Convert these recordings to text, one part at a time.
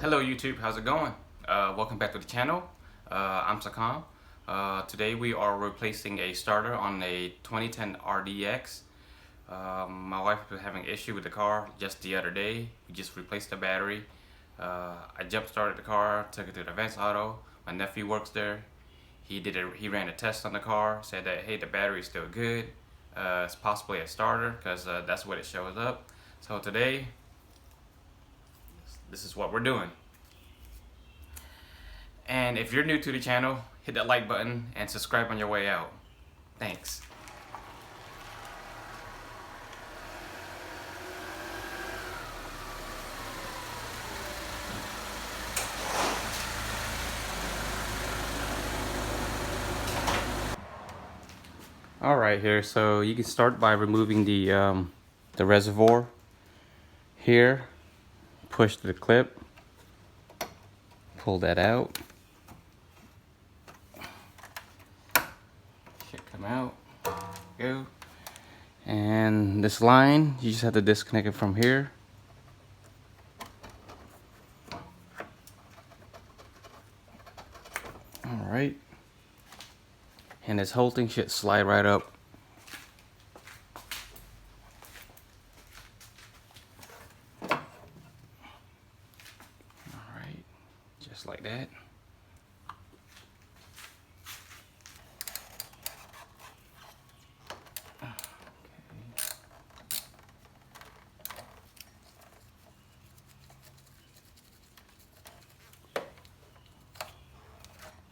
Hello YouTube, how's it going? Welcome back to the channel. I'm Sakam. Today we are replacing a starter on a 2010 RDX. My wife was having an issue with the car just the other day. We just replaced the battery. I jump started the car, took it to the Advanced Auto. My nephew works there. He ran a test on the car, said that hey, the battery is still good. It's possibly a starter because that's what it shows up. So today, this is what we're doing. And if you're new to the channel, hit that like button and subscribe on your way out. Thanks. Alright here, so you can start by removing the reservoir here. Push the clip. Pull that out. Should come out. Go. And this line, you just have to disconnect it from here. Alright. And this whole thing should slide right up. Alright. Just like that.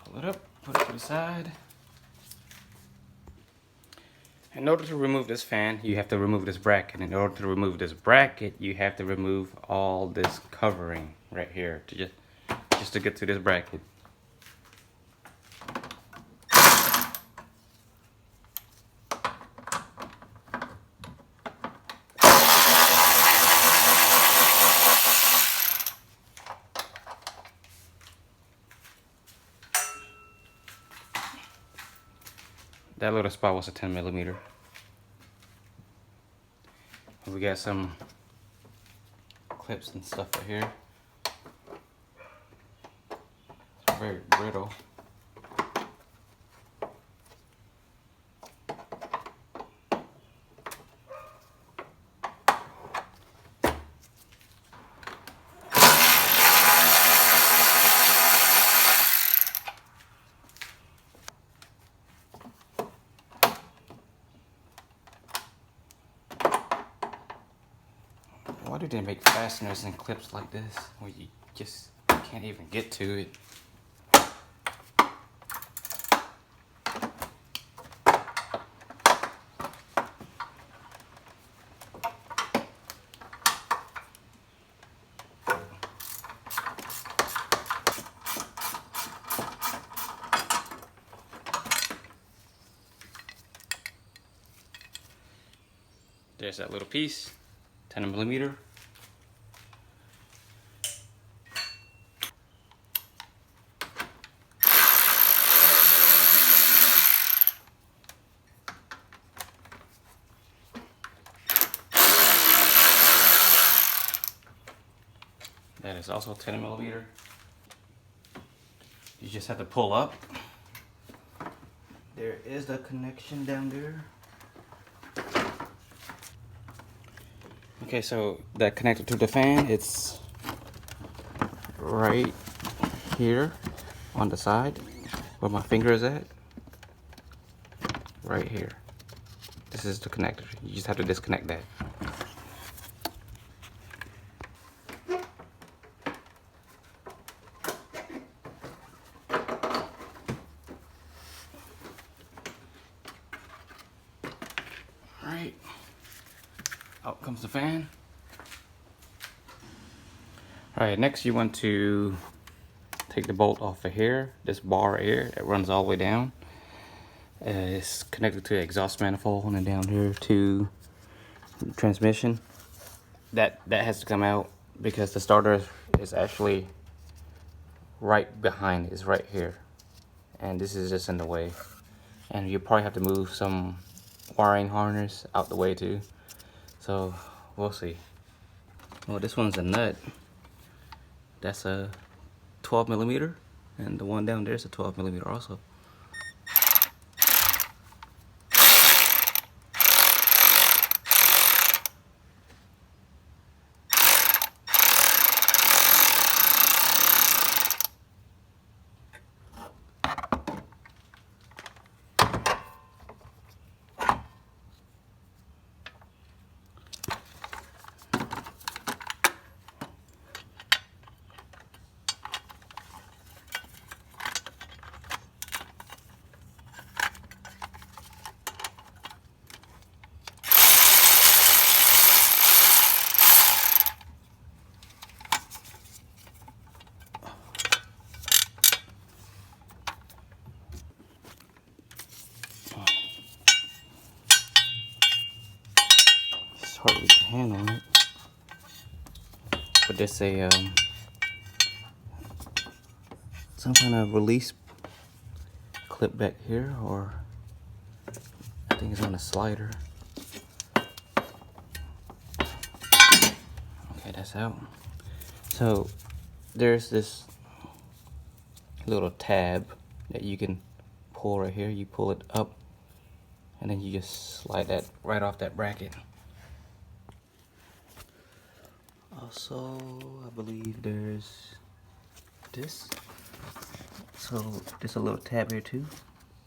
Pull it up, put it to the side. In order to remove this fan, you have to remove this bracket. In order to remove this bracket, you have to remove all this covering right here to just to get to this bracket. That little spot was a 10mm. We got some clips and stuff right here. It's very brittle. Why do they make fasteners and clips like this where you just can't even get to it? There's that little piece, 10mm. That is also 10mm. You just have to pull up. There is the connection down there. Okay, so that connected to the fan, it's right here on the side where my finger is at. Right here. This is the connector. You just have to disconnect that. Alright. Out comes the fan. Alright, next you want to take the bolt off of here. This bar here that runs all the way down. It's connected to the exhaust manifold and then down here to the transmission. That has to come out because the starter is actually right behind. It's right here. And this is just in the way. And you probably have to move some wiring harness out the way too. So we'll see. Well, this one's a nut. that's a 12mm, and the one down there is a 12mm also. It's hard to get your hand on it, but there's a some kind of release clip back here, or I think it's on a slider. Okay, that's out. So there's this little tab that you can pull right here. You pull it up and then you just slide that right off that bracket. Also, I believe there's this. So there's a little tab here too.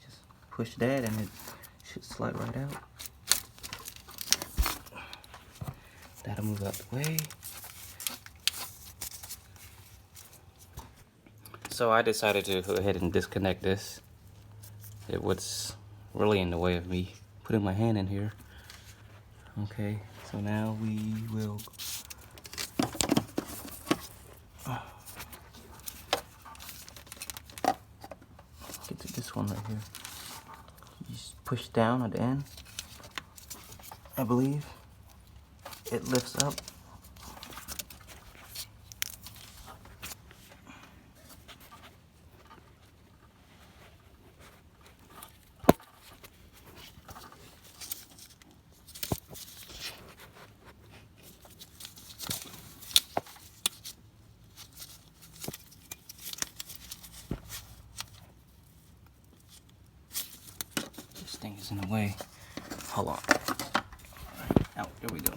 Just push that and it should slide right out. That'll move out the way. So I decided to go ahead and disconnect this. It was really in the way of me putting my hand in here. Okay, so now we will get to this one right here. You just push down at the end. I believe it lifts up. This thing is in the way. Hold on. Alright, out, there we go.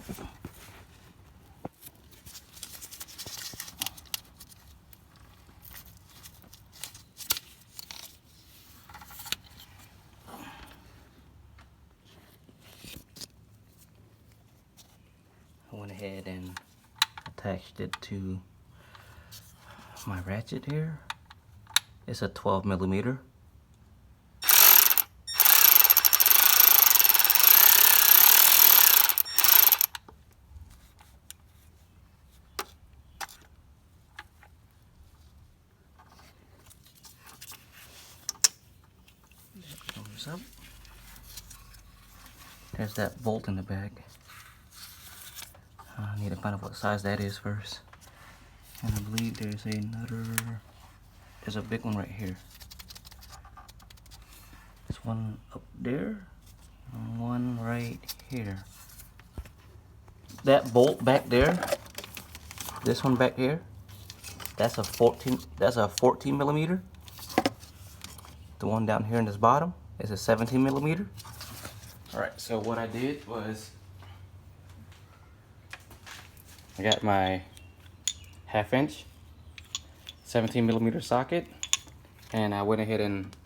I went ahead and attached it to my ratchet here. It's a 12mm. Up. There's that bolt in the back. I need to find out what size that is first. And I believe there's a big one right here. There's one up there and one right here. That bolt back there, this one back here, that's a 14mm. The one down here in this bottom is a 17mm. Alright, so what I did was I got my 1/2 inch 17mm socket, and I went ahead and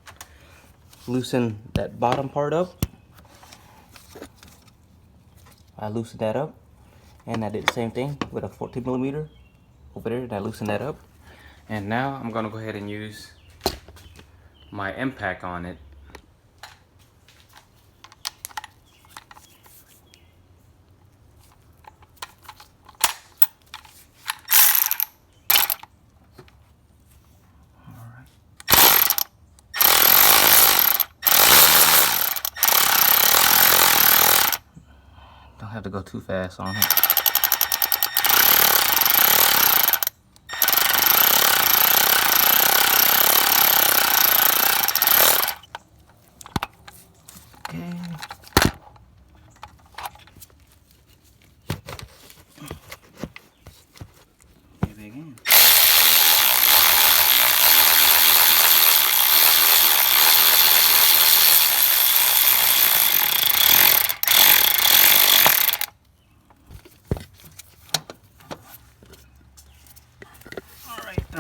loosened that bottom part up. I loosened that up, and I did the same thing with a 14mm over there, and I loosened that up. And now I'm gonna go ahead and use my impact on it. Don't have to go too fast on it. Okay. Maybe again.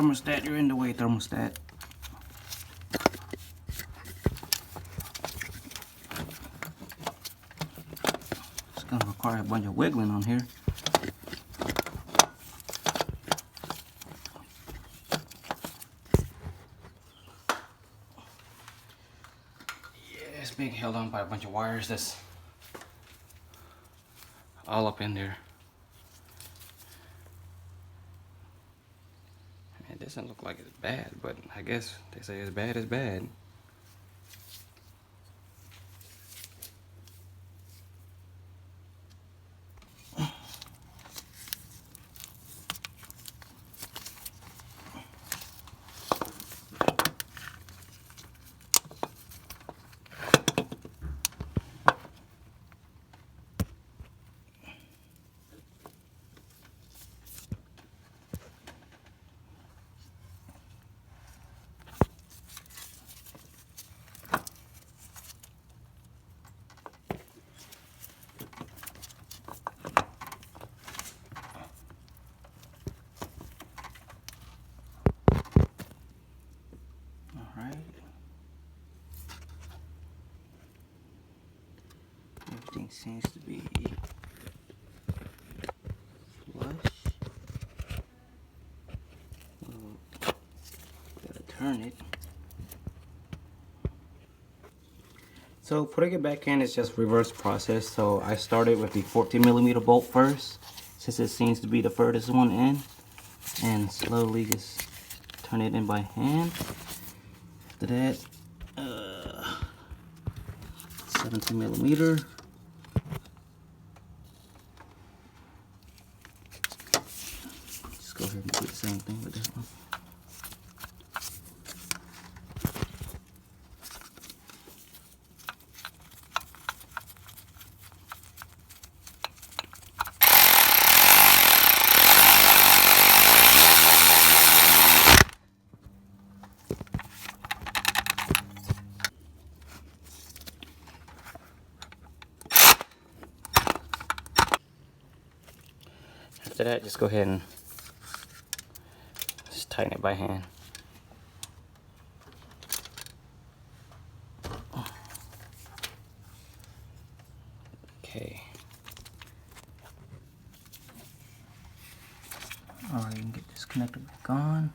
Thermostat, you're in the way, thermostat. It's gonna require a bunch of wiggling on here. Yeah, it's being held on by a bunch of wires that's all up in there. It doesn't look like it's bad, but I guess they say as bad as bad. Everything seems to be flush. Gotta turn it. So putting it back in is just reverse process. So I started with the 14mm bolt first, since it seems to be the furthest one in, and slowly just turn it in by hand. After that, 17mm. Just go ahead and do the same thing with this one. After that, just go ahead and just tighten it by hand. Okay. Alright, you can get this connector back on.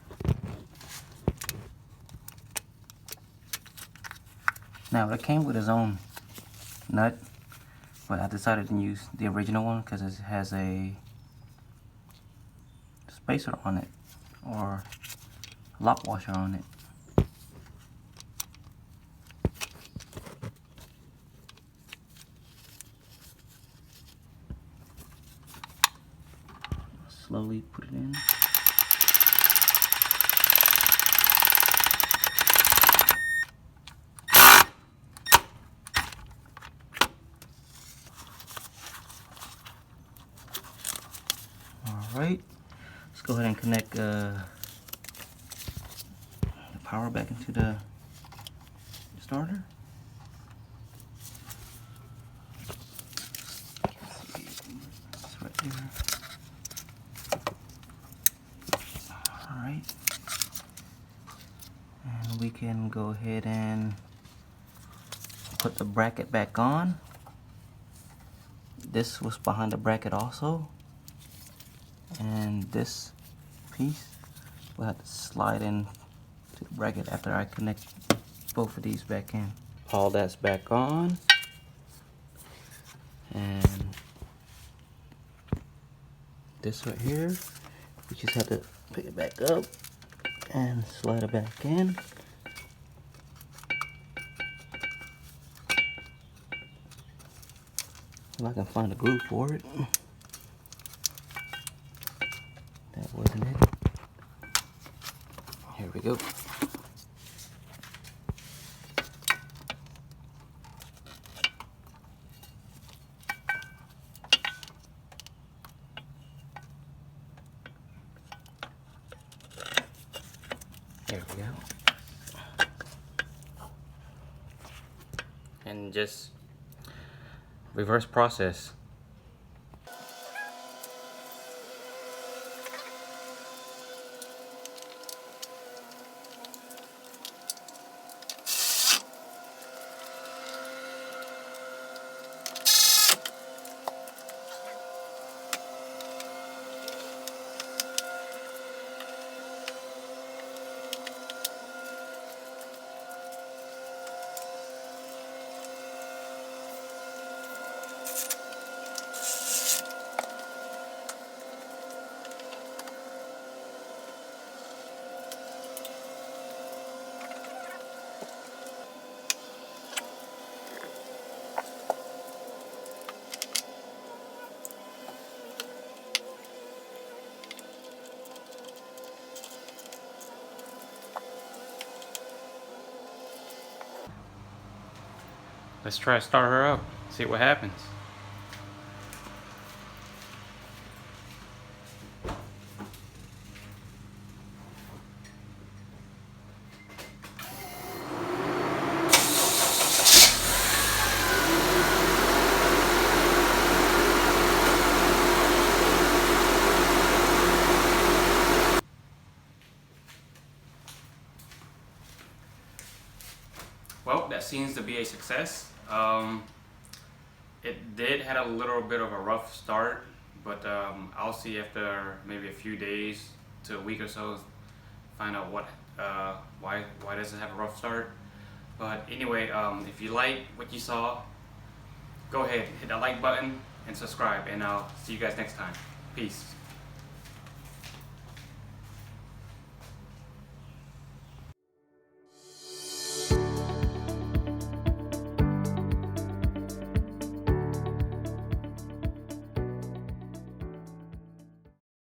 Now, it came with its own nut, but I decided to use the original one because it has a spacer on it, or lock washer on it. Slowly put it in. Alright, let's go ahead and connect the power back into the starter. It's right there. Alright, and we can go ahead and put the bracket back on. This was behind the bracket also, and this piece will have to slide in to the bracket after I connect both of these back in. All that's back on, and this right here, we just have to pick it back up and slide it back in. If I can find a groove for it. That wasn't it. Here we go. There we go. And just reverse process. Let's try to start her up, see what happens. Well, that seems to be a success. It did had a little bit of a rough start, but I'll see after maybe a few days to a week or so, find out what why does it have a rough start. But anyway, if you like what you saw, go ahead, hit that like button and subscribe, and I'll see you guys next time. Peace.